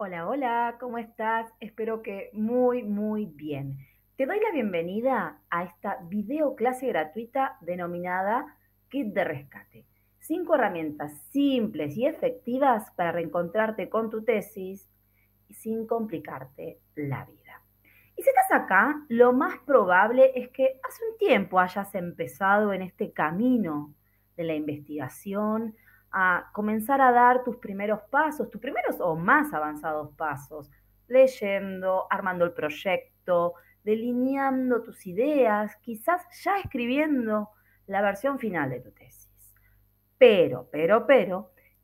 Hola, hola, ¿cómo estás? Espero que muy bien. Te doy la bienvenida a esta video clase gratuita denominada Kit de Rescate. 5 herramientas simples y efectivas para reencontrarte con tu tesis y sin complicarte la vida. Y si estás acá, lo más probable es que hace un tiempo hayas empezado en este camino de la investigación, a comenzar a dar tus primeros pasos, tus primeros o más avanzados pasos, leyendo, armando el proyecto, delineando tus ideas, quizás ya escribiendo la versión final de tu tesis. Pero,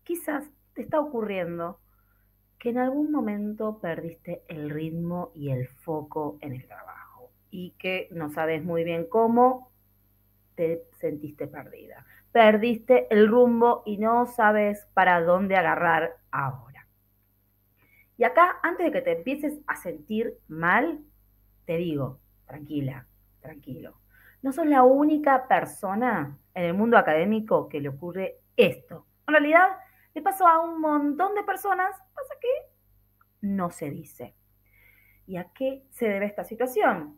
quizás te está ocurriendo que en algún momento perdiste el ritmo y el foco en el trabajo y que no sabes muy bien cómo te sentiste perdida. Perdiste el rumbo y no sabes para dónde agarrar ahora. Y acá, antes de que te empieces a sentir mal, te digo, tranquila, tranquilo. No sos la única persona en el mundo académico que le ocurre esto. En realidad, le pasó a un montón de personas, pasa que no se dice. ¿Y a qué se debe esta situación?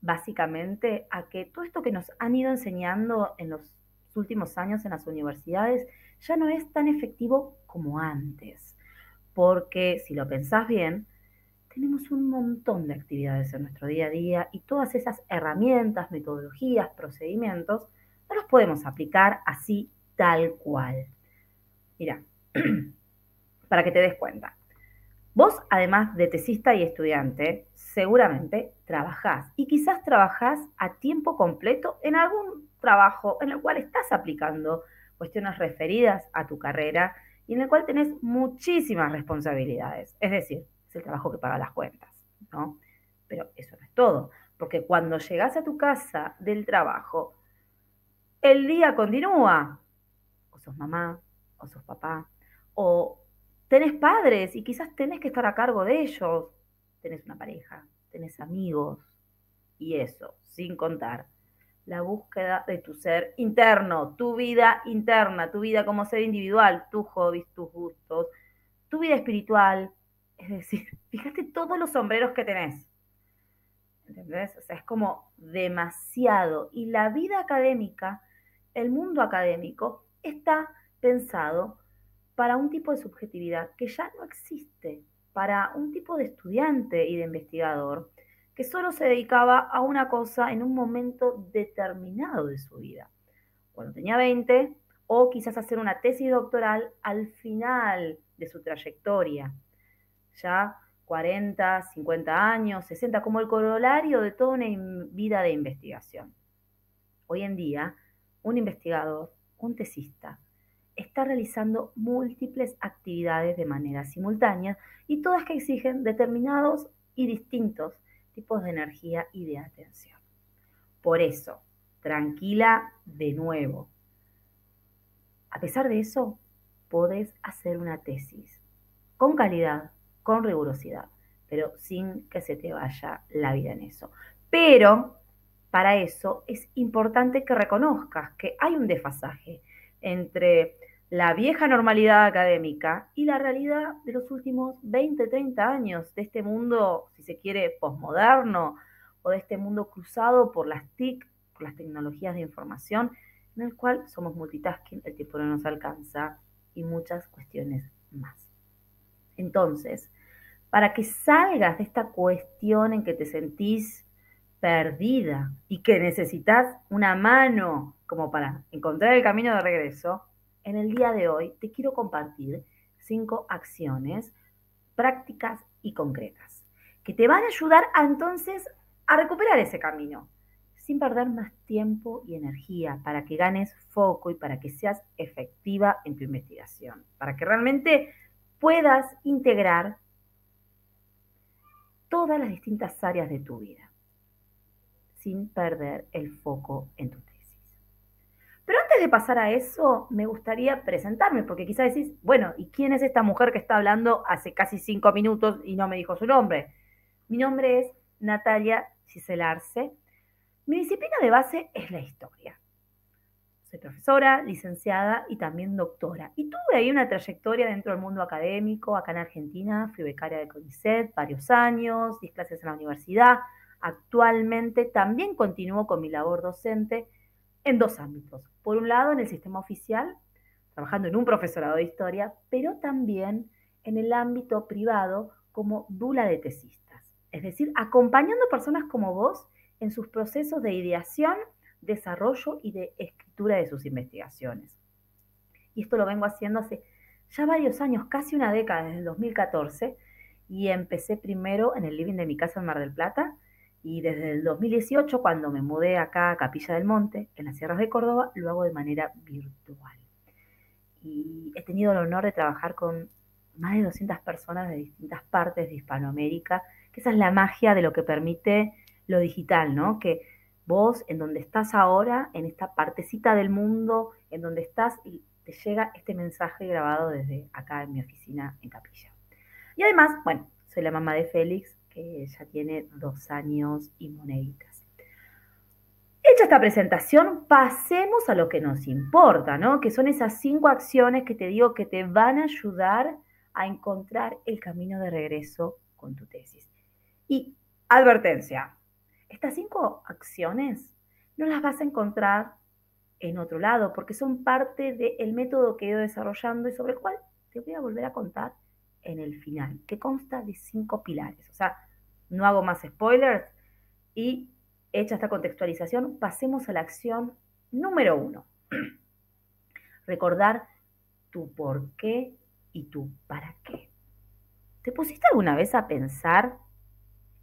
Básicamente a que todo esto que nos han ido enseñando en los últimos años en las universidades ya no es tan efectivo como antes. Porque si lo pensás bien, tenemos un montón de actividades en nuestro día a día y todas esas herramientas, metodologías, procedimientos, no los podemos aplicar así tal cual. Mira, para que te des cuenta. Vos, además de tesista y estudiante, seguramente trabajás y quizás trabajás a tiempo completo en algún trabajo en el cual estás aplicando cuestiones referidas a tu carrera y en el cual tenés muchísimas responsabilidades. Es decir, es el trabajo que paga las cuentas, ¿no? Pero eso no es todo, porque cuando llegás a tu casa del trabajo, el día continúa. O sos mamá, o sos papá, o tenés padres y quizás tenés que estar a cargo de ellos, tenés una pareja, tenés amigos, y eso, sin contar la búsqueda de tu ser interno, tu vida interna, tu vida como ser individual, tus hobbies, tus gustos, tu vida espiritual, es decir, fíjate todos los sombreros que tenés, ¿entendés? O sea, es como demasiado. Y la vida académica, el mundo académico, está pensado para un tipo de subjetividad que ya no existe, para un tipo de estudiante y de investigador que solo se dedicaba a una cosa en un momento determinado de su vida, cuando tenía 20, o quizás hacer una tesis doctoral al final de su trayectoria, ya 40, 50 años, 60, como el corolario de toda una vida de investigación. Hoy en día, un investigador, un tesista, está realizando múltiples actividades de manera simultánea y todas que exigen determinados y distintos tipos de energía y de atención. Por eso, tranquila de nuevo. A pesar de eso, podés hacer una tesis con calidad, con rigurosidad, pero sin que se te vaya la vida en eso. Pero para eso es importante que reconozcas que hay un desfasaje entre la vieja normalidad académica y la realidad de los últimos 20, 30 años de este mundo, si se quiere, posmoderno, o de este mundo cruzado por las TIC, por las tecnologías de información, en el cual somos multitasking, el tiempo no nos alcanza y muchas cuestiones más. Entonces, para que salgas de esta cuestión en que te sentís perdida y que necesitas una mano como para encontrar el camino de regreso, en el día de hoy te quiero compartir 5 acciones prácticas y concretas que te van a ayudar a entonces a recuperar ese camino sin perder más tiempo y energía, para que ganes foco y para que seas efectiva en tu investigación, para que realmente puedas integrar todas las distintas áreas de tu vida sin perder el foco en tu tesis. Pero antes de pasar a eso, me gustaría presentarme, porque quizás decís, bueno, ¿y quién es esta mujer que está hablando hace casi 5 minutos y no me dijo su nombre? Mi nombre es Natalia Giselle Arce. Mi disciplina de base es la historia. soy profesora, licenciada y también doctora. Y tuve ahí una trayectoria dentro del mundo académico, acá en Argentina. Fui becaria de CONICET varios años, di clases en la universidad. Actualmente también continúo con mi labor docente en dos ámbitos. Por un lado, en el sistema oficial, trabajando en un profesorado de historia, pero también en el ámbito privado como dula de tesistas. Es decir, acompañando a personas como vos en sus procesos de ideación, desarrollo y de escritura de sus investigaciones. Y esto lo vengo haciendo hace ya varios años, casi una década, desde el 2014, y empecé primero en el living de mi casa en Mar del Plata, y desde el 2018, cuando me mudé acá a Capilla del Monte, en las sierras de Córdoba, lo hago de manera virtual. Y he tenido el honor de trabajar con más de 200 personas de distintas partes de Hispanoamérica, que esa es la magia de lo que permite lo digital, ¿no? Que vos, en donde estás ahora, en esta partecita del mundo, en donde estás, y te llega este mensaje grabado desde acá en mi oficina en Capilla. Y además, bueno, soy la mamá de Félix, que ya tiene 2 años y moneditas. Hecha esta presentación, pasemos a lo que nos importa, ¿no? Que son esas 5 acciones que te digo que te van a ayudar a encontrar el camino de regreso con tu tesis. Y advertencia, estas 5 acciones no las vas a encontrar en otro lado, porque son parte del método que he ido desarrollando y sobre el cual te voy a volver a contar en el final, que consta de 5 pilares. O sea, no hago más spoilers y hecha esta contextualización, pasemos a la acción número 1. Recordar tu por qué y tu para qué. ¿Te pusiste alguna vez a pensar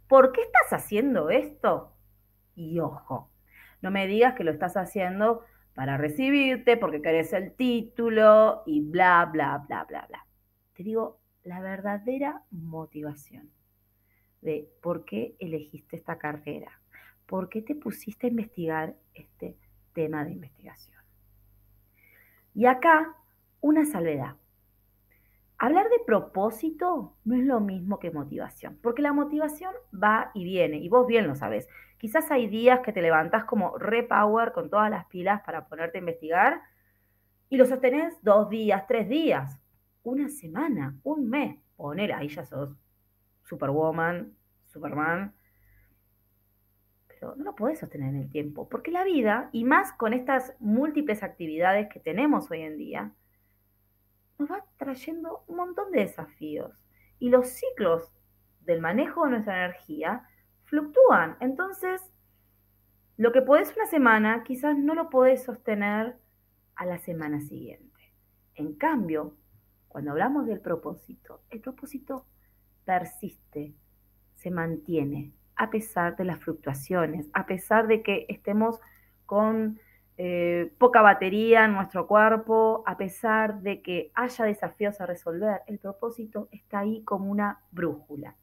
por qué estás haciendo esto? Y ojo, no me digas que lo estás haciendo para recibirte, porque querés el título y bla, bla, bla, bla, bla. Te digo la verdadera motivación de por qué elegiste esta carrera, por qué te pusiste a investigar este tema de investigación. Y acá, una salvedad. Hablar de propósito no es lo mismo que motivación, porque la motivación va y viene, y vos bien lo sabés. Quizás hay días que te levantás como repower con todas las pilas para ponerte a investigar y lo sostenés 2 días, 3 días, una semana, un mes. Poner, ahí ya sos Superwoman, Superman, pero no lo podés sostener en el tiempo, porque la vida, y más con estas múltiples actividades que tenemos hoy en día, nos va trayendo un montón de desafíos. Y los ciclos del manejo de nuestra energía fluctúan. Entonces, lo que podés una semana, quizás no lo podés sostener a la semana siguiente. En cambio, cuando hablamos del propósito, el propósito persiste, se mantiene, a pesar de las fluctuaciones, a pesar de que estemos con poca batería en nuestro cuerpo, a pesar de que haya desafíos a resolver, el propósito está ahí como una brújula.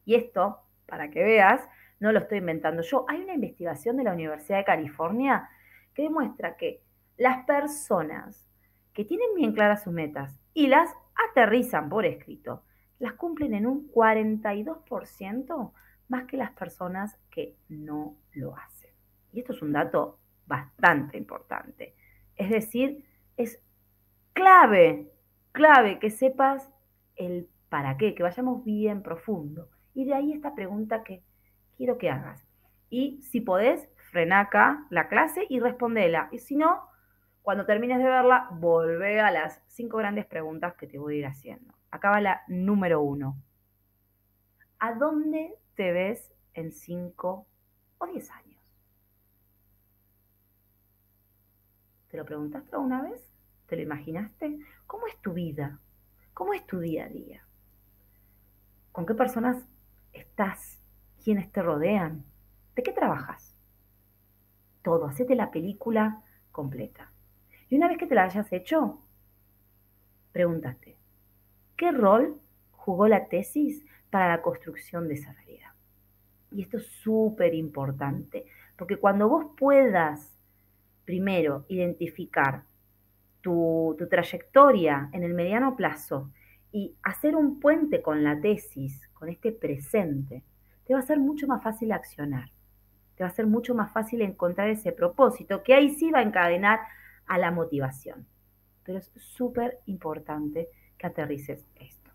Y esto, para que veas, no lo estoy inventando yo. Hay una investigación de la Universidad de California que demuestra que las personas que tienen bien claras sus metas y las aterrizan por escrito, las cumplen en un 42% más que las personas que no lo hacen. Y esto es un dato bastante importante. Es decir, es clave que sepas el para qué, que vayamos bien profundo. Y de ahí esta pregunta que quiero que hagas. Y si podés, frena acá la clase y respondela. Y si no, cuando termines de verla, volvé a las 5 grandes preguntas que te voy a ir haciendo. Acá va la número 1. ¿A dónde te ves en 5 o 10 años? ¿Te lo preguntaste alguna vez? ¿Te lo imaginaste? ¿Cómo es tu vida? ¿Cómo es tu día a día? ¿Con qué personas estás? ¿Quiénes te rodean? ¿De qué trabajas? Todo, hacete la película completa. Y una vez que te la hayas hecho, pregúntate, ¿qué rol jugó la tesis para la construcción de esa realidad? Y esto es súper importante, porque cuando vos puedas, primero, identificar tu trayectoria en el mediano plazo y hacer un puente con la tesis, con este presente, te va a ser mucho más fácil accionar. Te va a ser mucho más fácil encontrar ese propósito, que ahí sí va a encadenar a la motivación. Pero es súper importante que aterrices esto.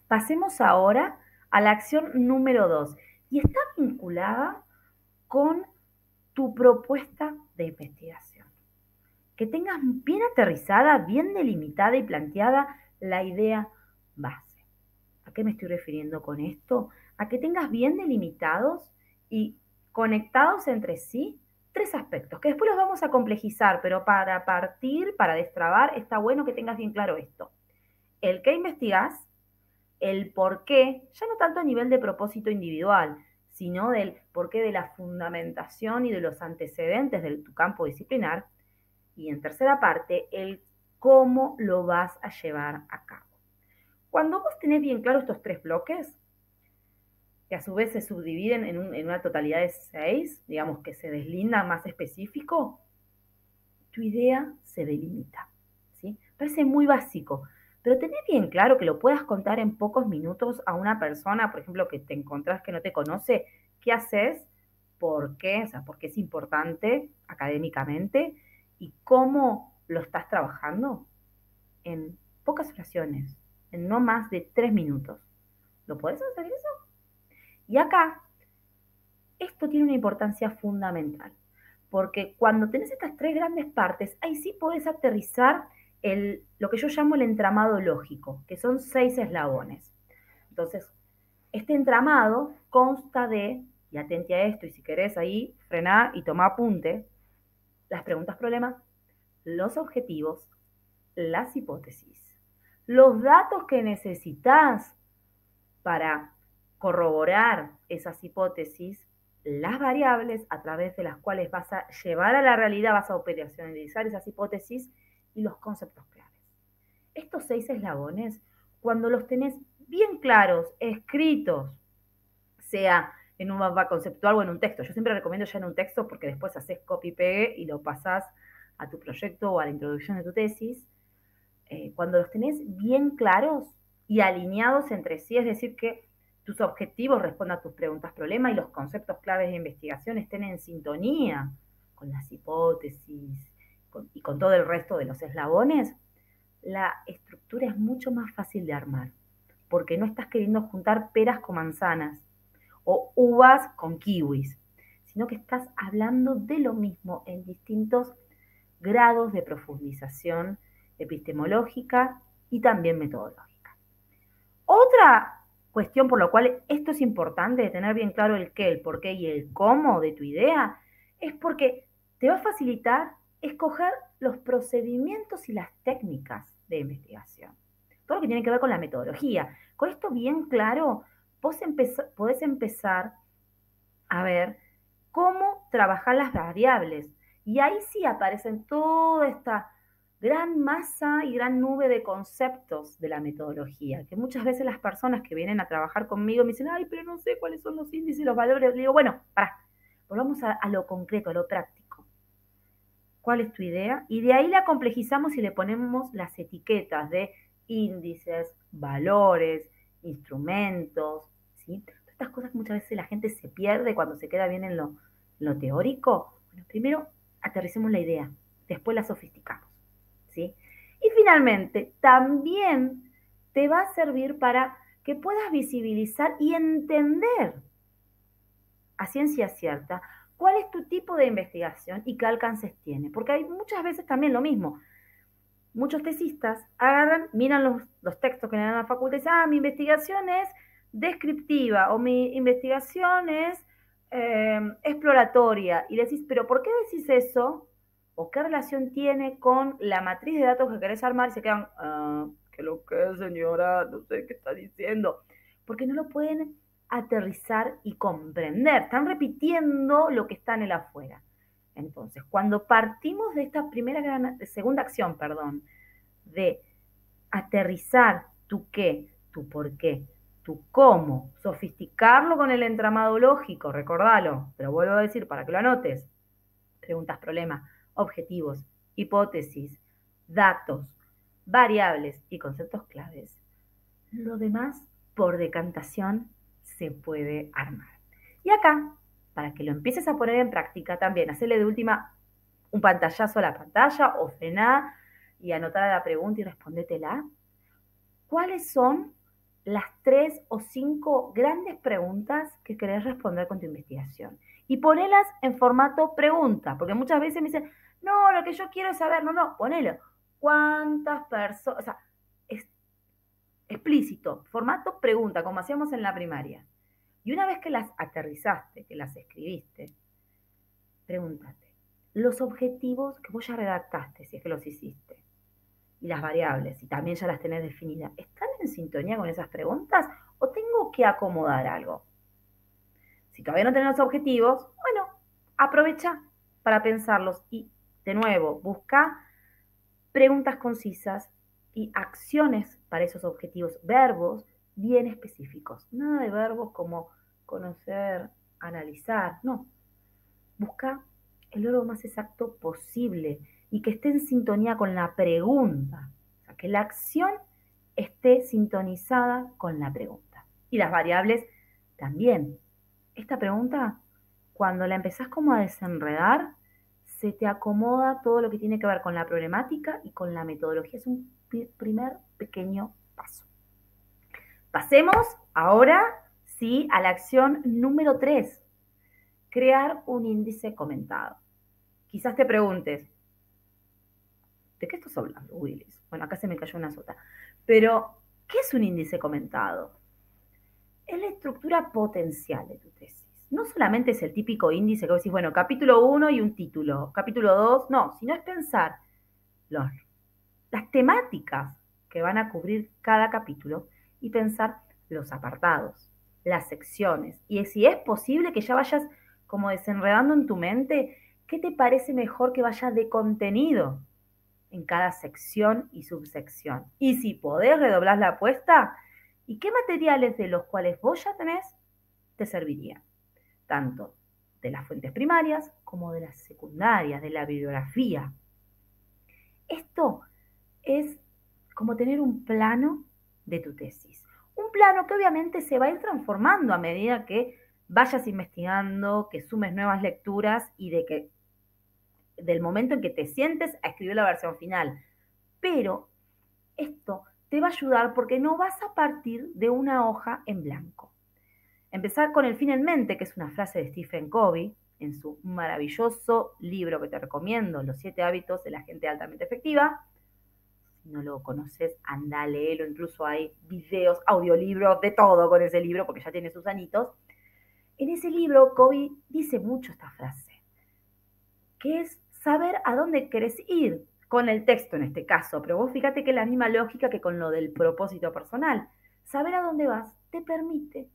Pasemos ahora a la acción número 2 y está vinculada con tu propuesta de investigación. Que tengas bien aterrizada, bien delimitada y planteada la idea base. ¿A qué me estoy refiriendo con esto? A que tengas bien delimitados y conectados entre sí 3 aspectos, que después los vamos a complejizar, pero para partir, para destrabar, está bueno que tengas bien claro esto. El qué investigás, el por qué, ya no tanto a nivel de propósito individual, sino del porqué de la fundamentación y de los antecedentes de tu campo disciplinar. Y en tercera parte, el cómo lo vas a llevar a cabo. Cuando vos tenés bien claro estos 3 bloques, que a su vez se subdividen en una totalidad de 6, digamos que se deslinda más específico, tu idea se delimita, ¿sí? Parece muy básico, pero tenés bien claro que lo puedas contar en pocos minutos a una persona, por ejemplo, que te encontrás que no te conoce, ¿qué haces? ¿Por qué? O sea, ¿por qué es importante académicamente? ¿Y cómo lo estás trabajando? En pocas oraciones, en no más de 3 minutos. ¿Lo podés hacer eso? Y acá, esto tiene una importancia fundamental, porque cuando tenés estas 3 grandes partes, ahí sí podés aterrizar lo que yo llamo el entramado lógico, que son 6 eslabones. Entonces, este entramado consta de, y atente a esto, y si querés ahí, frená y toma apunte, las preguntas problema, los objetivos, las hipótesis, los datos que necesitas para corroborar esas hipótesis, las variables a través de las cuales vas a llevar a la realidad, vas a operacionalizar esas hipótesis y los conceptos claves. Estos 6 eslabones, cuando los tenés bien claros, escritos, sea en un mapa conceptual o en un texto. Yo siempre recomiendo ya en un texto porque después haces copy-pegue y lo pasás a tu proyecto o a la introducción de tu tesis. Cuando los tenés bien claros y alineados entre sí, es decir, que tus objetivos respondan a tus preguntas problema y los conceptos claves de investigación estén en sintonía con las hipótesis y con todo el resto de los eslabones, la estructura es mucho más fácil de armar, porque no estás queriendo juntar peras con manzanas o uvas con kiwis, sino que estás hablando de lo mismo en distintos grados de profundización epistemológica y también metodológica. Otra cuestión por la cual esto es importante de tener bien claro el qué, el por qué y el cómo de tu idea, es porque te va a facilitar escoger los procedimientos y las técnicas de investigación. Todo lo que tiene que ver con la metodología. Con esto bien claro, vos podés empezar a ver cómo trabajar las variables. Y ahí sí aparecen toda esta gran masa y gran nube de conceptos de la metodología, que muchas veces las personas que vienen a trabajar conmigo me dicen, ay, pero no sé cuáles son los índices y los valores. Le digo, bueno, pará, volvamos a lo concreto, a lo práctico. ¿Cuál es tu idea? Y de ahí la complejizamos y le ponemos las etiquetas de índices, valores, instrumentos, ¿sí? Estas cosas que muchas veces la gente se pierde cuando se queda bien en lo teórico. Bueno, primero aterricemos la idea, después la sofisticamos, ¿sí? Y finalmente, también te va a servir para que puedas visibilizar y entender a ciencia cierta cuál es tu tipo de investigación y qué alcances tiene. Porque hay muchas veces también lo mismo. Muchos tesistas agarran, miran los textos que le dan a la facultad y dicen, mi investigación es descriptiva o mi investigación es exploratoria. Y le decís, pero ¿por qué decís eso? ¿O qué relación tiene con la matriz de datos que querés armar? Y se quedan, ¿qué lo que es, señora? No sé qué está diciendo. Porque no lo pueden aterrizar y comprender. Están repitiendo lo que está en el afuera. Entonces, cuando partimos de esta segunda acción, de aterrizar tu qué, tu por qué, tu cómo, sofisticarlo con el entramado lógico, recordalo, te lo vuelvo a decir para que lo anotes. Preguntas, problemas, objetivos, hipótesis, datos, variables y conceptos claves. Lo demás, por decantación, se puede armar. Y acá, para que lo empieces a poner en práctica, también hacerle de última un pantallazo a la pantalla o frená y anotá la pregunta y respondétela. ¿Cuáles son las 3 o 5 grandes preguntas que querés responder con tu investigación? Y ponelas en formato pregunta, porque muchas veces me dicen, no, lo que yo quiero es saber, no, ponelo. ¿Cuántas personas? O sea, es explícito, formato pregunta, como hacíamos en la primaria. Y una vez que las aterrizaste, que las escribiste, pregúntate, los objetivos que vos ya redactaste, si es que los hiciste, y las variables, y también ya las tenés definidas, ¿están en sintonía con esas preguntas o tengo que acomodar algo? Si todavía no tenés los objetivos, bueno, aprovecha para pensarlos y, de nuevo, busca preguntas concisas y acciones para esos objetivos, verbos bien específicos. Nada de verbos como conocer, analizar, no. Busca el verbo más exacto posible y que esté en sintonía con la pregunta. O sea, que la acción esté sintonizada con la pregunta. Y las variables también. Esta pregunta, cuando la empezás como a desenredar, se te acomoda todo lo que tiene que ver con la problemática y con la metodología. Es un primer pequeño paso. Pasemos ahora, sí, a la acción número 3. Crear un índice comentado. Quizás te preguntes, ¿de qué estás hablando, Willis? Bueno, acá se me cayó una sota. Pero, ¿qué es un índice comentado? Es la estructura potencial de tu tesis. No solamente es el típico índice que vos decís, bueno, capítulo 1 y un título, capítulo 2, no, sino es pensar las temáticas que van a cubrir cada capítulo y pensar los apartados, las secciones. Y si es posible que ya vayas como desenredando en tu mente, ¿qué te parece mejor que vaya de contenido en cada sección y subsección? Y si podés, redoblar la apuesta. ¿Y qué materiales de los cuales vos ya tenés te servirían? Tanto de las fuentes primarias como de las secundarias, de la bibliografía. Esto es como tener un plano de tu tesis. Un plano que obviamente se va a ir transformando a medida que vayas investigando, que sumes nuevas lecturas y del momento en que te sientes a escribir la versión final. Pero esto te va a ayudar porque no vas a partir de una hoja en blanco. Empezar con el fin en mente, que es una frase de Stephen Covey, en su maravilloso libro que te recomiendo, Los 7 hábitos de la gente altamente efectiva. Si no lo conoces, anda, léelo. Incluso hay videos, audiolibros, de todo con ese libro, porque ya tiene sus anitos. En ese libro, Covey dice mucho esta frase, que es saber a dónde querés ir, con el texto en este caso, pero vos fíjate que es la misma lógica que con lo del propósito personal. Saber a dónde vas te permite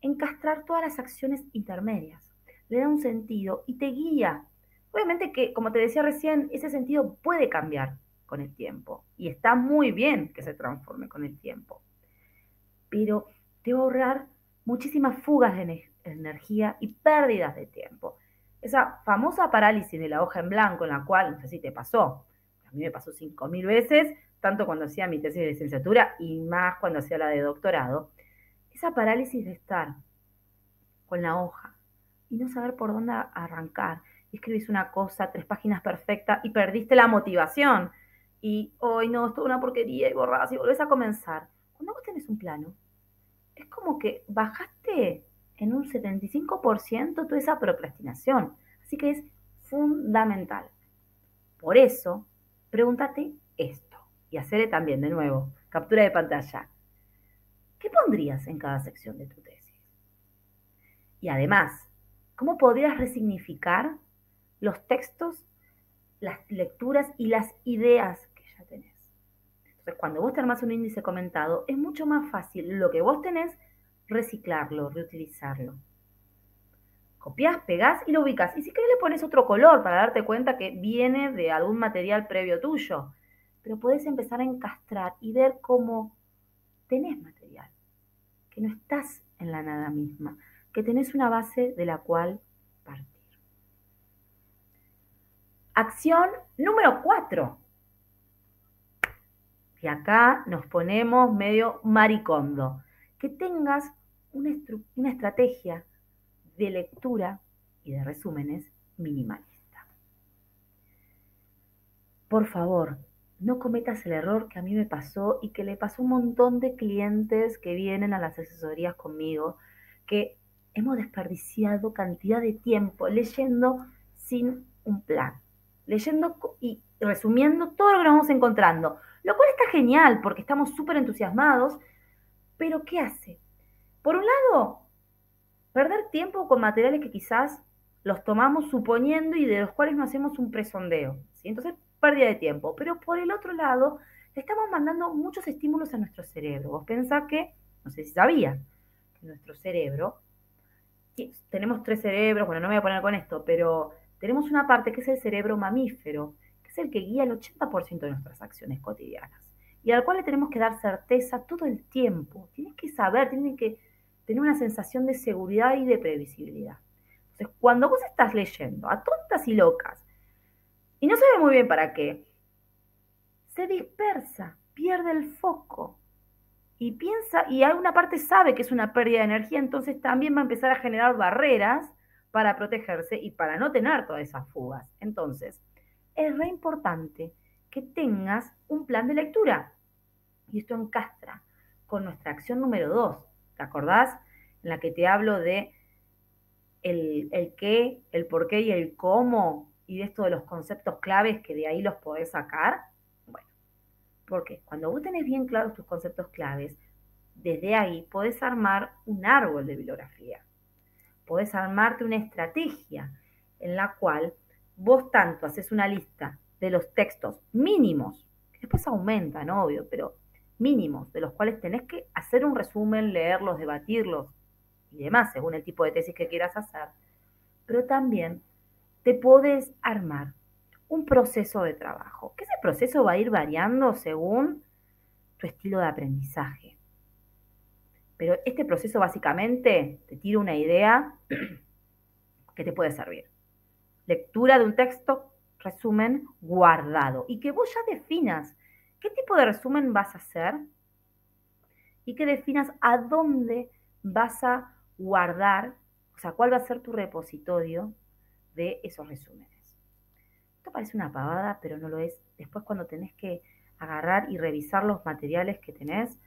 encastrar todas las acciones intermedias, le da un sentido y te guía. Obviamente que, como te decía recién, ese sentido puede cambiar con el tiempo y está muy bien que se transforme con el tiempo, pero te va a ahorrar muchísimas fugas de energía y pérdidas de tiempo. Esa famosa parálisis de la hoja en blanco, en la cual, no sé si te pasó, a mí me pasó 5000 veces, tanto cuando hacía mi tesis de licenciatura y más cuando hacía la de doctorado, esa parálisis de estar con la hoja y no saber por dónde arrancar. Y escribís una cosa, 3 páginas perfectas y perdiste la motivación. Y hoy no, es toda una porquería y borrás y volvés a comenzar. Cuando vos tenés un plano, es como que bajaste en un 75% toda esa procrastinación. Así que es fundamental. Por eso, pregúntate esto y hacerle también, de nuevo, captura de pantalla. ¿Qué pondrías en cada sección de tu tesis? Y además, ¿cómo podrías resignificar los textos, las lecturas y las ideas que ya tenés? Entonces, cuando vos te armás un índice comentado, es mucho más fácil lo que vos tenés, reciclarlo, reutilizarlo. Copiás, pegás y lo ubicás. Y si querés le pones otro color para darte cuenta que viene de algún material previo tuyo. Pero podés empezar a encastrar y ver cómo tenés material, que no estás en la nada misma, que tenés una base de la cual partir. Acción número 4. Y acá nos ponemos medio maricondo. Que tengas una estrategia de lectura y de resúmenes minimalista. por favor, no cometas el error que a mí me pasó y que le pasó a un montón de clientes que vienen a las asesorías conmigo, que hemos desperdiciado cantidad de tiempo leyendo sin un plan, leyendo y resumiendo todo lo que nos vamos encontrando, lo cual está genial porque estamos súper entusiasmados, pero ¿qué hace? Por un lado, perder tiempo con materiales que quizás los tomamos suponiendo y de los cuales no hacemos un presondeo, ¿sí? Entonces, pérdida de tiempo. Pero por el otro lado, le estamos mandando muchos estímulos a nuestro cerebro. Vos pensás que, no sé si sabías, que nuestro cerebro, tenemos tres cerebros, bueno, no me voy a poner con esto, pero tenemos una parte que es el cerebro mamífero, que es el que guía el 80% de nuestras acciones cotidianas y al cual le tenemos que dar certeza todo el tiempo. Tienes que saber, tienes que tener una sensación de seguridad y de previsibilidad. Entonces, cuando vos estás leyendo a tontas y locas y no sabes muy bien para qué, se dispersa, pierde el foco y piensa, y alguna parte sabe que es una pérdida de energía, entonces también va a empezar a generar barreras para protegerse y para no tener todas esas fugas. Entonces, es re importante que tengas un plan de lectura. Y esto encastra con nuestra acción número 2. ¿Te acordás? En la que te hablo de el qué, el por qué y el cómo, y de esto de los conceptos claves que de ahí los podés sacar. Bueno, porque cuando vos tenés bien claros tus conceptos claves, desde ahí podés armar un árbol de bibliografía. Podés armarte una estrategia en la cual vos tanto haces una lista de los textos mínimos, que después aumentan, obvio, pero mínimos, de los cuales tenés que hacer un resumen, leerlos, debatirlos y demás, según el tipo de tesis que quieras hacer, pero también te podés armar un proceso de trabajo, que ese proceso va a ir variando según tu estilo de aprendizaje. Pero este proceso básicamente te tira una idea que te puede servir. Lectura de un texto, resumen, guardado. Y que vos ya definas qué tipo de resumen vas a hacer y que definas a dónde vas a guardar, o sea, cuál va a ser tu repositorio de esos resúmenes. Esto parece una pavada, pero no lo es. Después cuando tenés que agarrar y revisar los materiales que tenés,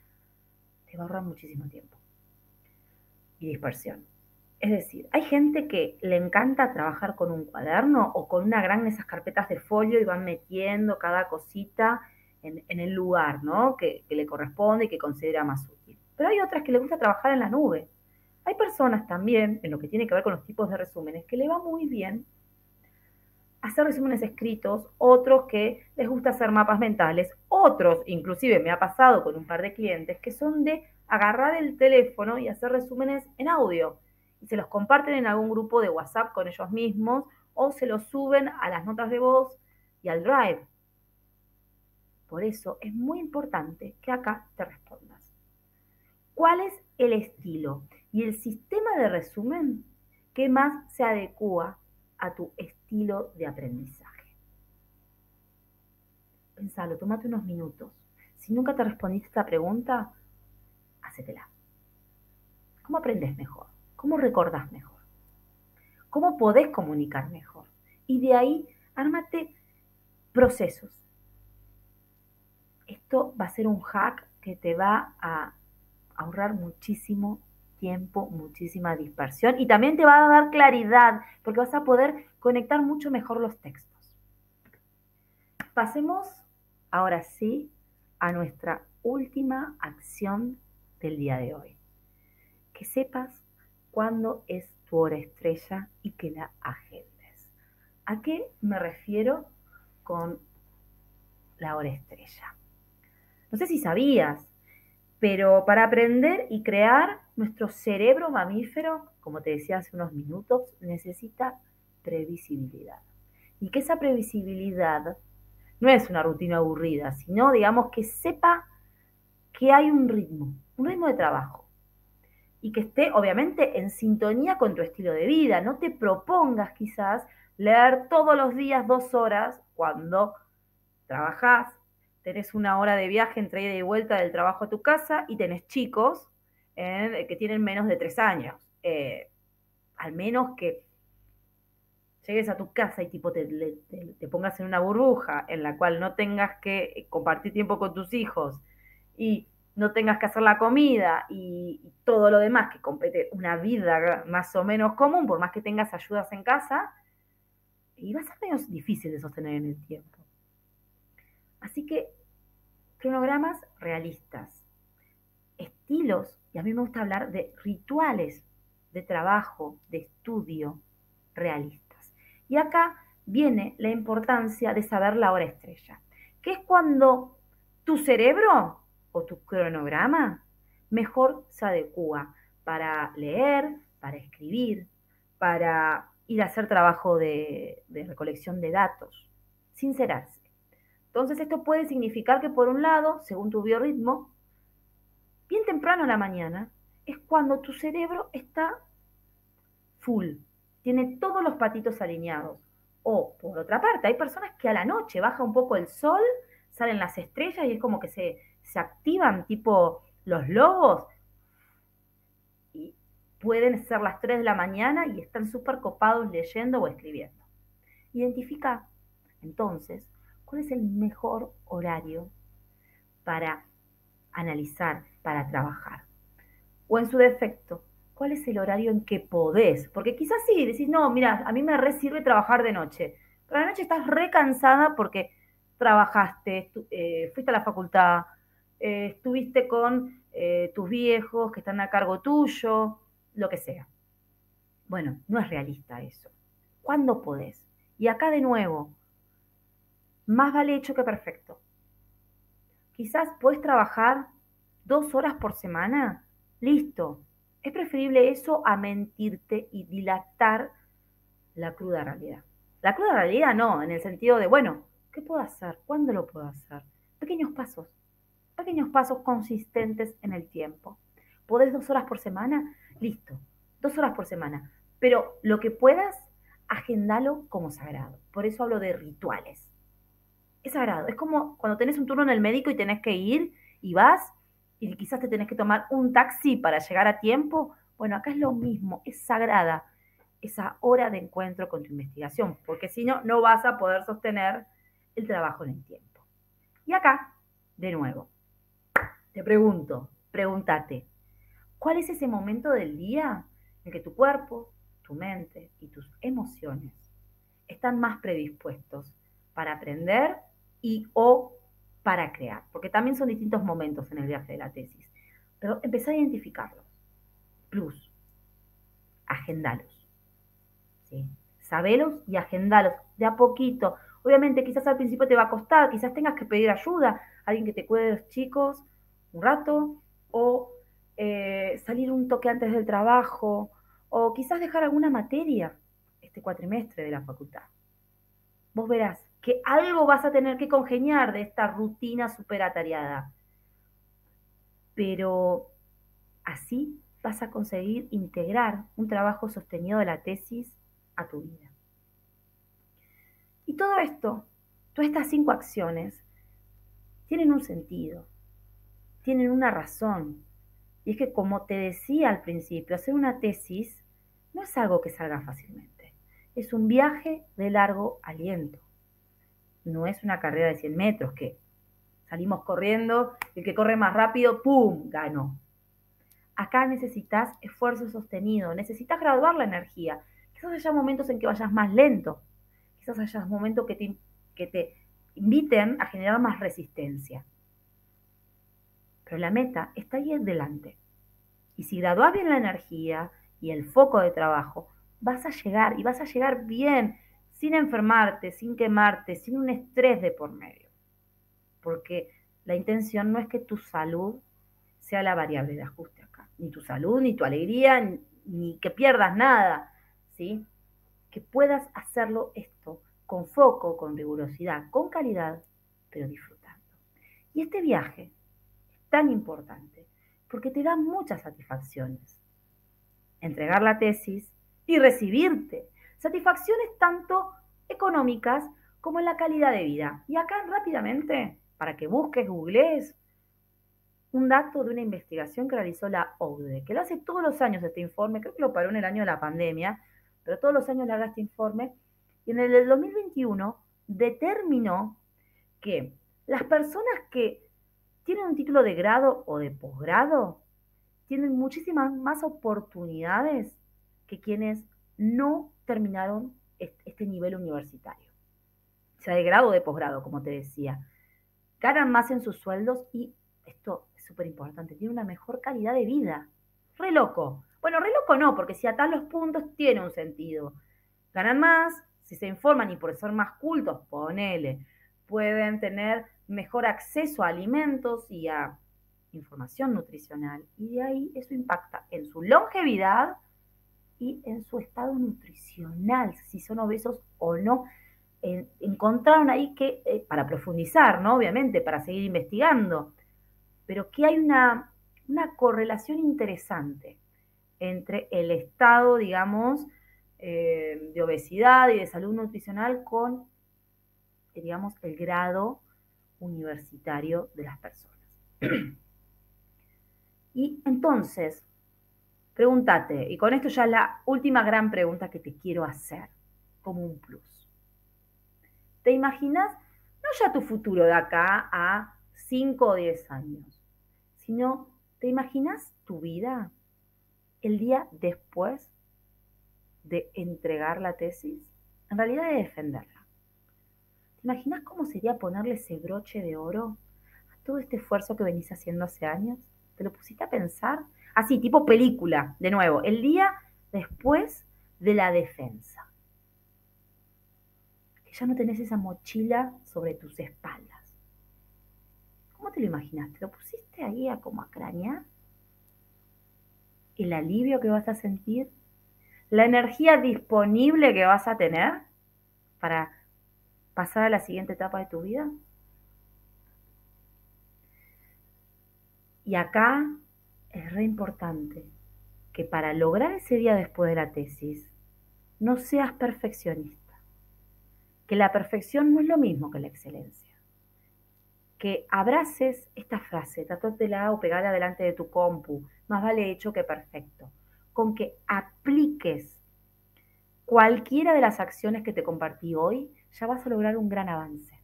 te va a ahorrar muchísimo tiempo y dispersión. Es decir, hay gente que le encanta trabajar con un cuaderno o con una gran esas carpetas de folio y van metiendo cada cosita en el lugar, ¿no? Que le corresponde y que considera más útil. Pero hay otras que les gusta trabajar en la nube. Hay personas también, en lo que tiene que ver con los tipos de resúmenes, que le va muy bien hacer resúmenes escritos, otros que les gusta hacer mapas mentales, otros, inclusive me ha pasado con un par de clientes, que son de agarrar el teléfono y hacer resúmenes en audio y se los comparten en algún grupo de WhatsApp con ellos mismos o se los suben a las notas de voz y al Drive. Por eso es muy importante que acá te respondas. ¿Cuál es el estilo y el sistema de resumen que más se adecua a tu estilo de aprendizaje? Pensalo, tómate unos minutos. Si nunca te respondiste esta pregunta, hacétela. ¿Cómo aprendes mejor? ¿Cómo recordás mejor? ¿Cómo podés comunicar mejor? Y de ahí, ármate procesos. Esto va a ser un hack que te va a ahorrar muchísimo tiempo, muchísima dispersión y también te va a dar claridad porque vas a poder conectar mucho mejor los textos. Pasemos ahora sí a nuestra última acción del día de hoy. Que sepas cuándo es tu hora estrella y que la agendes. ¿A qué me refiero con la hora estrella? No sé si sabías, pero para aprender y crear, nuestro cerebro mamífero, como te decía hace unos minutos, necesita previsibilidad. Y que esa previsibilidad no es una rutina aburrida, sino, digamos, que sepa que hay un ritmo de trabajo. Y que esté, obviamente, en sintonía con tu estilo de vida. No te propongas, quizás, leer todos los días 2 horas cuando trabajás, tenés una hora de viaje entre ida y vuelta del trabajo a tu casa y tenés chicos que tienen menos de 3 años. Al menos que llegues a tu casa y tipo te pongas en una burbuja en la cual no tengas que compartir tiempo con tus hijos y no tengas que hacer la comida y todo lo demás que compete una vida más o menos común, por más que tengas ayudas en casa, y va a ser menos difícil de sostener en el tiempo. Así que cronogramas realistas, estilos, y a mí me gusta hablar de rituales de trabajo, de estudio realistas. Y acá viene la importancia de saber la hora estrella, que es cuando tu cerebro o tu cronograma mejor se adecua para leer, para escribir, para ir a hacer trabajo de recolección de datos, sincerarse. Entonces esto puede significar que por un lado, según tu biorritmo, bien temprano a la mañana es cuando tu cerebro está full, tiene todos los patitos alineados. O por otra parte, hay personas que a la noche baja un poco el sol, salen las estrellas y es como que se activan tipo los lobos y pueden ser las 3 de la mañana y están súper copados leyendo o escribiendo. Identifica entonces cuál es el mejor horario para analizar, para trabajar. O en su defecto, ¿cuál es el horario en que podés? Porque quizás sí, decís, no, mira, a mí me re sirve trabajar de noche. Pero a la noche estás re cansada porque trabajaste, fuiste a la facultad, estuviste con tus viejos que están a cargo tuyo, lo que sea. Bueno, no es realista eso. ¿Cuándo podés? Y acá de nuevo, más vale hecho que perfecto. Quizás podés trabajar 2 horas por semana, listo. Es preferible eso a mentirte y dilatar la cruda realidad. La cruda realidad no, en el sentido de, bueno, ¿qué puedo hacer? ¿Cuándo lo puedo hacer? Pequeños pasos consistentes en el tiempo. ¿Podés 2 horas por semana? Listo, 2 horas por semana. Pero lo que puedas, agendalo como sagrado. Por eso hablo de rituales. Es sagrado. Es como cuando tenés un turno en el médico y tenés que ir y vas y quizás te tenés que tomar un taxi para llegar a tiempo. Bueno, acá es lo mismo, es sagrada esa hora de encuentro con tu investigación, porque si no, no vas a poder sostener el trabajo en el tiempo. Y acá, de nuevo, te pregunto, pregúntate, ¿cuál es ese momento del día en que tu cuerpo, tu mente y tus emociones están más predispuestos para aprender y o para crear? Porque también son distintos momentos en el viaje de la tesis. Pero empezá a identificarlos. Plus, agendalos. ¿Sí? Sabelos y agendalos de a poquito. Obviamente, quizás al principio te va a costar, quizás tengas que pedir ayuda, a alguien que te cuide de los chicos un rato, o salir un toque antes del trabajo, o quizás dejar alguna materia este cuatrimestre de la facultad. Vos verás que algo vas a tener que congeniar de esta rutina súper atareada, pero así vas a conseguir integrar un trabajo sostenido de la tesis a tu vida. Y todo esto, todas estas 5 acciones, tienen un sentido, tienen una razón. Y es que, como te decía al principio, hacer una tesis no es algo que salga fácilmente. Es un viaje de largo aliento. No es una carrera de 100 metros que salimos corriendo, el que corre más rápido, ¡pum!, ganó. Acá necesitas esfuerzo sostenido, necesitas graduar la energía. Quizás haya momentos en que vayas más lento, quizás haya momentos que te inviten a generar más resistencia. Pero la meta está ahí delante. Y si graduás bien la energía y el foco de trabajo, vas a llegar y vas a llegar bien, sin enfermarte, sin quemarte, sin un estrés de por medio. Porque la intención no es que tu salud sea la variable de ajuste acá. Ni tu salud, ni tu alegría, ni que pierdas nada, ¿sí? Que puedas hacerlo esto con foco, con rigurosidad, con calidad, pero disfrutando. Y este viaje es tan importante porque te da muchas satisfacciones. Entregar la tesis y recibirte. Satisfacciones tanto económicas como en la calidad de vida. Y acá rápidamente, para que busques, googlees, un dato de una investigación que realizó la OCDE, que lo hace todos los años este informe, creo que lo paró en el año de la pandemia, pero todos los años le haga este informe, Y en el 2021 determinó que las personas que tienen un título de grado o de posgrado tienen muchísimas más oportunidades que quienes no terminaron este nivel universitario. O sea, de grado o de posgrado, como te decía. Ganan más en sus sueldos y, esto es súper importante, tienen una mejor calidad de vida. Re loco. Bueno, re loco no, porque si atás los puntos tiene un sentido. Ganan más, si se informan y por ser más cultos, ponele, pueden tener mejor acceso a alimentos y a información nutricional. Y de ahí eso impacta en su longevidad y en su estado nutricional, si son obesos o no. Encontraron ahí que, para profundizar, ¿no? Obviamente, para seguir investigando, pero que hay una correlación interesante entre el estado, digamos, de obesidad y de salud nutricional con, digamos, el grado universitario de las personas. Y entonces, pregúntate, y con esto ya es la última gran pregunta que te quiero hacer, como un plus. ¿Te imaginas, no ya tu futuro de acá a 5 o 10 años, sino te imaginas tu vida el día después de entregar la tesis? En realidad de defenderla. ¿Te imaginas cómo sería ponerle ese broche de oro a todo este esfuerzo que venís haciendo hace años? ¿Te lo pusiste a pensar? Así, tipo película, de nuevo, el día después de la defensa. Que ya no tenés esa mochila sobre tus espaldas. ¿Cómo te lo imaginaste? ¿Lo pusiste ahí a como a cranear? ¿El alivio que vas a sentir? ¿La energía disponible que vas a tener para pasar a la siguiente etapa de tu vida? Y acá es re importante que para lograr ese día después de la tesis no seas perfeccionista. Que la perfección no es lo mismo que la excelencia. Que abraces esta frase, tatúatela o pegala delante de tu compu, más vale hecho que perfecto, con que apliques cualquiera de las acciones que te compartí hoy, ya vas a lograr un gran avance.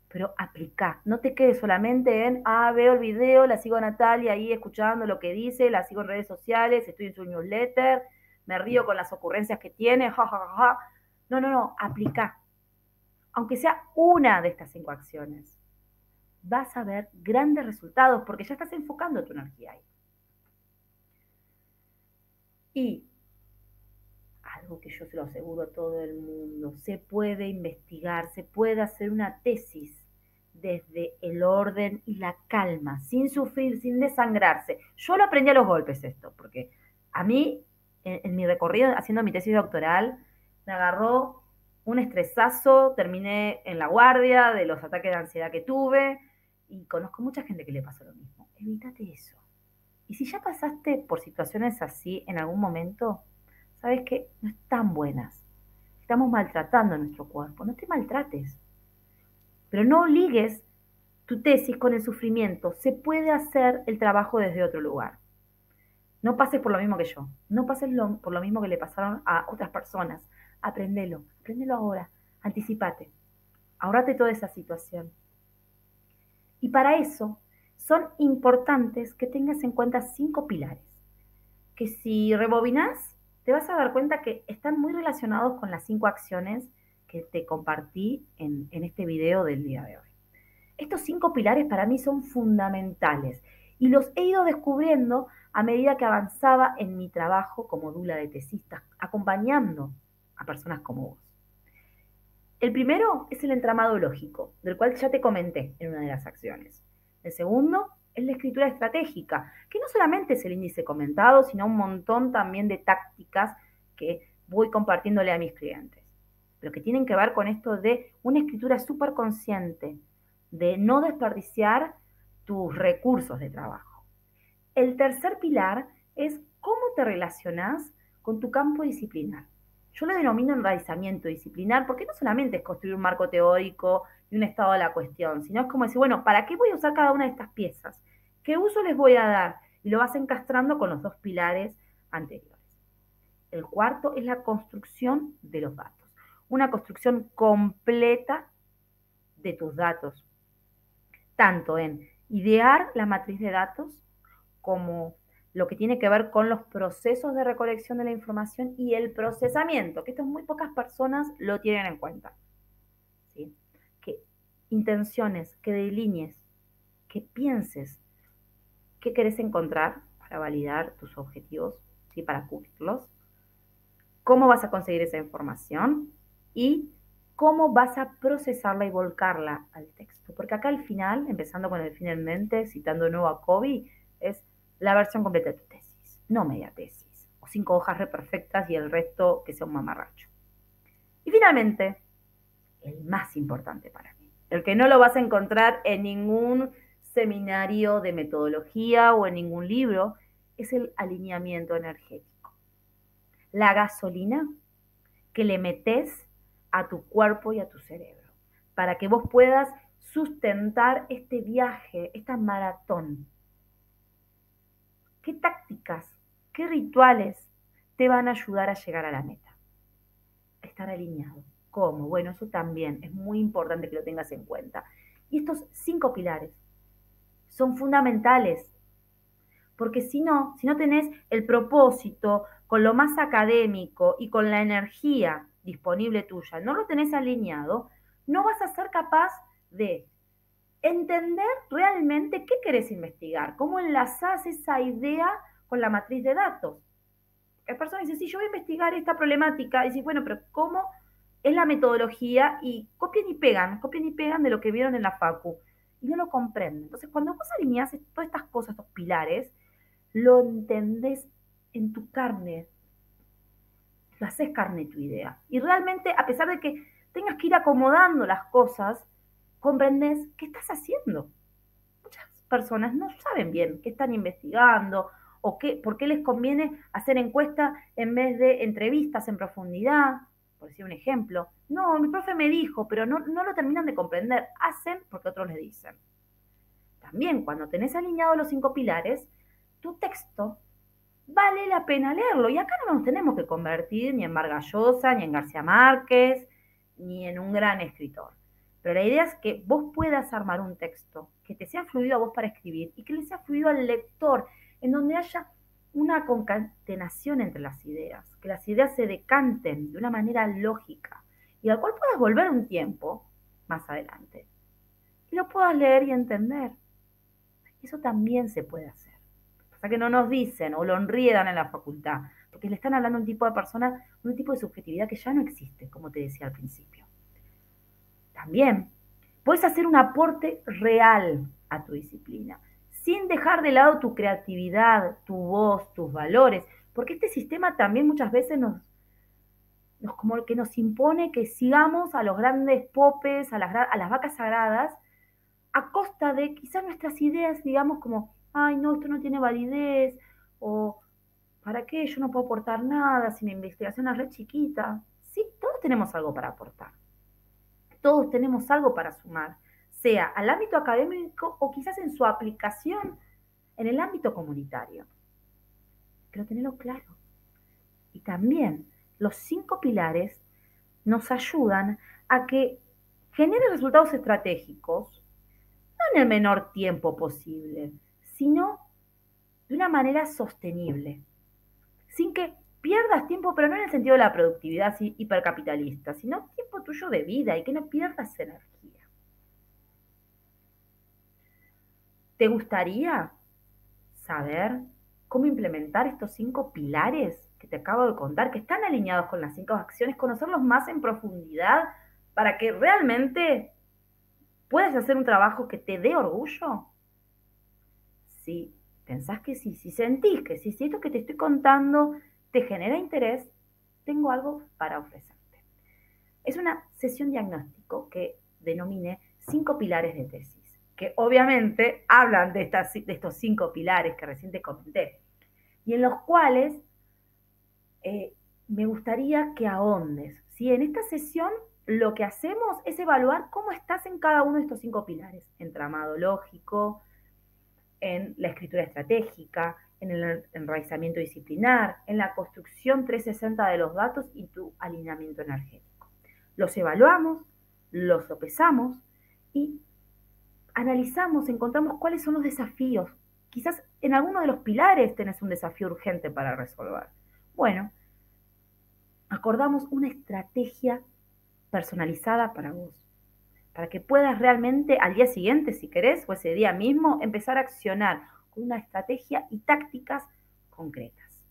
Pero aplica, no te quedes solamente en, veo el video, la sigo a Natalia ahí escuchando lo que dice, la sigo en redes sociales, estoy en su newsletter, me río con las ocurrencias que tiene, ja. No, aplica. Aunque sea una de estas 5 acciones, vas a ver grandes resultados porque ya estás enfocando tu energía ahí. Y algo que yo se lo aseguro a todo el mundo, se puede investigar, se puede hacer una tesis desde el orden y la calma, sin sufrir, sin desangrarse. Yo lo aprendí a los golpes esto, porque a mí, en mi recorrido haciendo mi tesis doctoral, me agarró un estresazo, terminé en la guardia de los ataques de ansiedad que tuve, y conozco mucha gente que le pasó lo mismo. Evítate eso. Y si ya pasaste por situaciones así en algún momento, sabes que no están buenas. Estamos maltratando a nuestro cuerpo. No te maltrates. Pero no ligues tu tesis con el sufrimiento. Se puede hacer el trabajo desde otro lugar. No pases por lo mismo que yo. No pases por lo mismo que le pasaron a otras personas. Aprendelo. Aprendelo ahora. Anticipate. Ahorrate toda esa situación. Y para eso son importantes que tengas en cuenta 5 pilares. Que si rebobinas, te vas a dar cuenta que están muy relacionados con las 5 acciones que te compartí en este video del día de hoy. Estos 5 pilares para mí son fundamentales y los he ido descubriendo a medida que avanzaba en mi trabajo como dula de tesistas, acompañando a personas como vos. El primero es el entramado lógico, del cual ya te comenté en una de las acciones. El segundo es la escritura estratégica, que no solamente es el índice comentado, sino un montón también de tácticas que voy compartiéndole a mis clientes, pero que tienen que ver con esto de una escritura súper consciente, de no desperdiciar tus recursos de trabajo. El tercer pilar es cómo te relacionas con tu campo disciplinar. Yo lo denomino enraizamiento disciplinar porque no solamente es construir un marco teórico y un estado de la cuestión, sino es como decir, bueno, ¿para qué voy a usar cada una de estas piezas? ¿Qué uso les voy a dar? Y lo vas encastrando con los 2 pilares anteriores. El cuarto es la construcción de los datos. una construcción completa de tus datos, tanto en idear la matriz de datos como lo que tiene que ver con los procesos de recolección de la información y el procesamiento, que esto muy pocas personas lo tienen en cuenta. ¿Sí? Que intenciones, que delinees, que pienses qué querés encontrar para validar tus objetivos, ¿sí? Para cubrirlos, cómo vas a conseguir esa información y cómo vas a procesarla y volcarla al texto. Porque acá al final, empezando con el fin en mente, citando de nuevo a Covey, es la versión completa de tu tesis, no media tesis, o 5 hojas re perfectas y el resto que sea un mamarracho. Y finalmente, el más importante para mí, el que no lo vas a encontrar en ningún seminario de metodología o en ningún libro, es el alineamiento energético. La gasolina que le metes a tu cuerpo y a tu cerebro, para que vos puedas sustentar este viaje, esta maratón. ¿Qué tácticas, qué rituales te van a ayudar a llegar a la meta? Estar alineado. ¿Cómo? Bueno, eso también es muy importante que lo tengas en cuenta. Y estos 5 pilares son fundamentales, porque si no tenés el propósito con lo más académico y con la energía disponible tuya, no lo tenés alineado, no vas a ser capaz de entender realmente qué querés investigar, cómo enlazás esa idea con la matriz de datos. Hay personas que dicen, sí, yo voy a investigar esta problemática, y dices, bueno, pero ¿cómo es la metodología? Y copian y pegan de lo que vieron en la facu, y no lo comprenden. Entonces, cuando vos alineás todas estas cosas, estos pilares, lo entendés en tu carne, lo haces carne tu idea. Y realmente, a pesar de que tengas que ir acomodando las cosas, comprendes qué estás haciendo. Muchas personas no saben bien qué están investigando o por qué les conviene hacer encuestas en vez de entrevistas en profundidad, por decir un ejemplo. No, mi profe me dijo, pero no lo terminan de comprender. Hacen porque otros les dicen. También, cuando tenés alineados los 5 pilares, tu texto vale la pena leerlo. Y acá no nos tenemos que convertir ni en Vargas Llosa, ni en García Márquez, ni en un gran escritor. Pero la idea es que vos puedas armar un texto que te sea fluido a vos para escribir y que le sea fluido al lector, en donde haya una concatenación entre las ideas, que las ideas se decanten de una manera lógica y al cual puedas volver un tiempo más adelante y lo puedas leer y entender. Eso también se puede hacer. O sea que no nos dicen o lo enriedan en la facultad, porque le están hablando a un tipo de persona, un tipo de subjetividad que ya no existe, como te decía al principio. También puedes hacer un aporte real a tu disciplina, sin dejar de lado tu creatividad, tu voz, tus valores, porque este sistema también muchas veces como que nos impone que sigamos a los grandes popes, a las vacas sagradas, a costa de quizás nuestras ideas, digamos como, ay, no, esto no tiene validez, o ¿para qué? Yo no puedo aportar nada si mi investigación es re chiquita. Sí, todos tenemos algo para aportar. Todos tenemos algo para sumar, sea al ámbito académico o quizás en su aplicación en el ámbito comunitario. Pero tenerlo claro. Y también los 5 pilares nos ayudan a que genere resultados estratégicos, no en el menor tiempo posible, sino de una manera sostenible, sin que pierdas tiempo, pero no en el sentido de la productividad así, hipercapitalista, sino tiempo tuyo de vida y que no pierdas energía. ¿Te gustaría saber cómo implementar estos 5 pilares que te acabo de contar, que están alineados con las 5 acciones, conocerlos más en profundidad para que realmente puedas hacer un trabajo que te dé orgullo? Si pensás que sí, si sentís que sí, si esto que te estoy contando te genera interés, tengo algo para ofrecerte. Es una sesión diagnóstico que denominé 5 pilares de tesis, que obviamente hablan de estos 5 pilares que recién te comenté, y en los cuales me gustaría que ahondes. ¿Sí? En esta sesión lo que hacemos es evaluar cómo estás en cada uno de estos 5 pilares: entramado lógico, en la escritura estratégica, en el enraizamiento disciplinar, en la construcción 360 de los datos y tu alineamiento energético. Los evaluamos, los sopesamos y analizamos, encontramos cuáles son los desafíos. Quizás en alguno de los pilares tenés un desafío urgente para resolver. Bueno, acordamos una estrategia personalizada para vos, para que puedas realmente al día siguiente, si querés, o ese día mismo, empezar a accionar con una estrategia y tácticas concretas.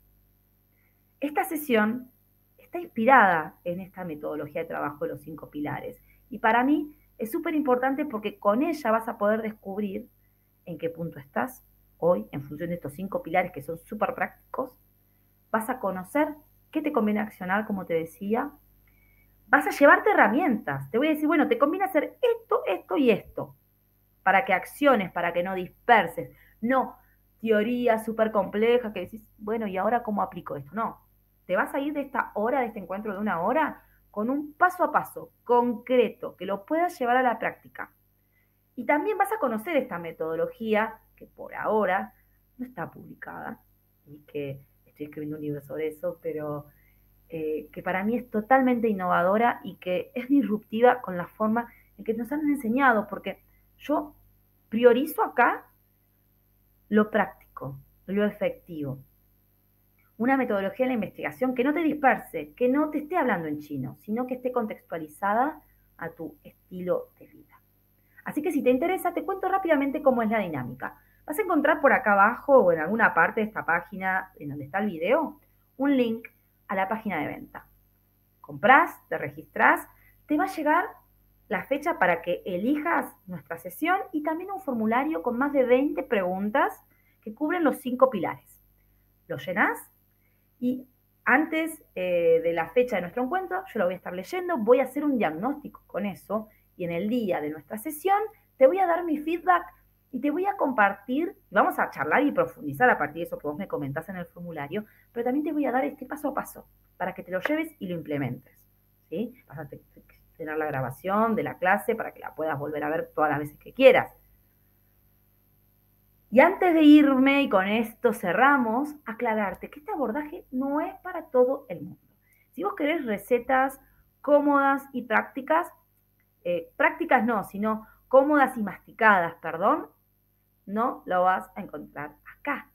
Esta sesión está inspirada en esta metodología de trabajo de los 5 pilares y para mí es súper importante porque con ella vas a poder descubrir en qué punto estás hoy en función de estos 5 pilares que son súper prácticos. Vas a conocer qué te conviene accionar, como te decía. Vas a llevarte herramientas. Te voy a decir, bueno, te conviene hacer esto, esto y esto, para que acciones, para que no disperses. No teoría súper compleja que decís, bueno, ¿y ahora cómo aplico esto? No, te vas a ir de esta hora, de este encuentro de una hora, con un paso a paso concreto, que lo puedas llevar a la práctica. Y también vas a conocer esta metodología, que por ahora no está publicada, y que estoy escribiendo un libro sobre eso, pero que para mí es totalmente innovadora y que es disruptiva con la forma en que nos han enseñado, porque yo priorizo acá lo práctico, lo efectivo. Una metodología de la investigación que no te disperse, que no te esté hablando en chino, sino que esté contextualizada a tu estilo de vida. Así que si te interesa, te cuento rápidamente cómo es la dinámica. Vas a encontrar por acá abajo o en alguna parte de esta página en donde está el video, un link a la página de venta. Comprás, te registrás, te va a llegar la fecha para que elijas nuestra sesión y también un formulario con más de 20 preguntas que cubren los 5 pilares. Lo llenás y antes de la fecha de nuestro encuentro, yo lo voy a estar leyendo, voy a hacer un diagnóstico con eso y en el día de nuestra sesión te voy a dar mi feedback y te voy a compartir, vamos a charlar y profundizar a partir de eso que vos me comentás en el formulario, pero también te voy a dar este paso a paso para que te lo lleves y lo implementes. ¿Sí? Vas a tener la grabación de la clase para que la puedas volver a ver todas las veces que quieras. Y antes de irme, y con esto cerramos, aclararte que este abordaje no es para todo el mundo. Si vos querés recetas cómodas y prácticas no, sino cómodas y masticadas, perdón, no lo vas a encontrar acá.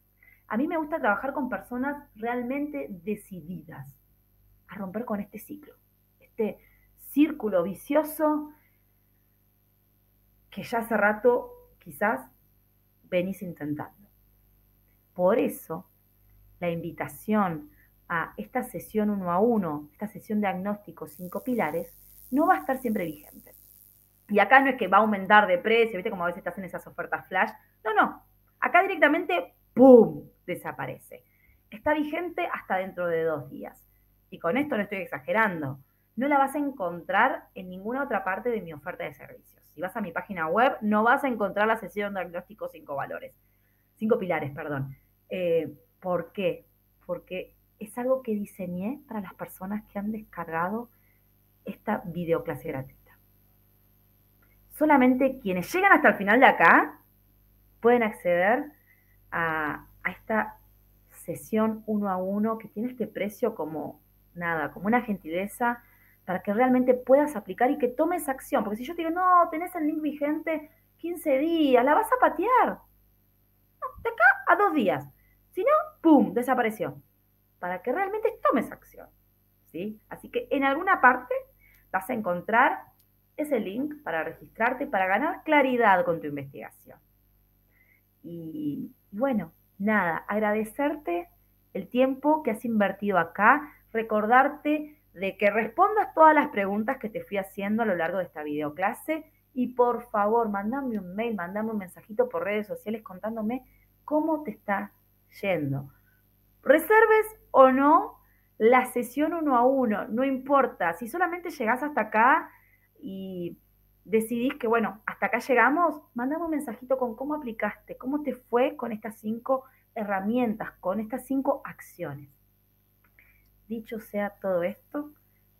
A mí me gusta trabajar con personas realmente decididas a romper con este ciclo, este círculo vicioso que ya hace rato quizás venís intentando. Por eso, la invitación a esta sesión 1 a 1, esta sesión de diagnóstico 5 pilares, no va a estar siempre vigente. Y acá no es que va a aumentar de precio, ¿viste? Como a veces te hacen esas ofertas flash. No, no. Acá directamente, ¡pum!, desaparece. Está vigente hasta dentro de 2 días. Y con esto no estoy exagerando. No la vas a encontrar en ninguna otra parte de mi oferta de servicios. Si vas a mi página web, no vas a encontrar la sesión de diagnóstico 5 valores. 5 pilares, perdón. ¿Por qué? Porque es algo que diseñé para las personas que han descargado esta videoclase gratuita. Solamente quienes llegan hasta el final de acá pueden acceder a esta sesión 1 a 1 que tiene este precio como nada, como una gentileza para que realmente puedas aplicar y que tomes acción. Porque si yo te digo, no, tenés el link vigente 15 días, la vas a patear. No, de acá a 2 días. Si no, ¡pum!, desapareció. Para que realmente tomes acción. ¿Sí? Así que en alguna parte vas a encontrar ese link para registrarte, para ganar claridad con tu investigación. Y bueno, nada, agradecerte el tiempo que has invertido acá, recordarte de que respondas todas las preguntas que te fui haciendo a lo largo de esta videoclase y por favor, mandame un mail, mandame un mensajito por redes sociales contándome cómo te está yendo. Reserves o no la sesión 1 a 1, no importa, si solamente llegás hasta acá y decidís que, bueno, hasta acá llegamos, mandame un mensajito con cómo aplicaste, cómo te fue con estas 5 herramientas, con estas 5 acciones. Dicho sea todo esto,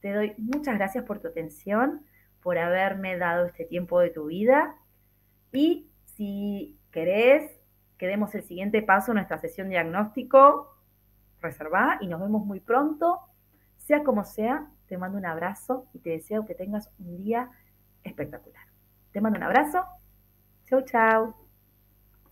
te doy muchas gracias por tu atención, por haberme dado este tiempo de tu vida y si querés que demos el siguiente paso en nuestra sesión de diagnóstico, reservá y nos vemos muy pronto. Sea como sea, te mando un abrazo y te deseo que tengas un día espectacular. Te mando un abrazo. Chau, chau.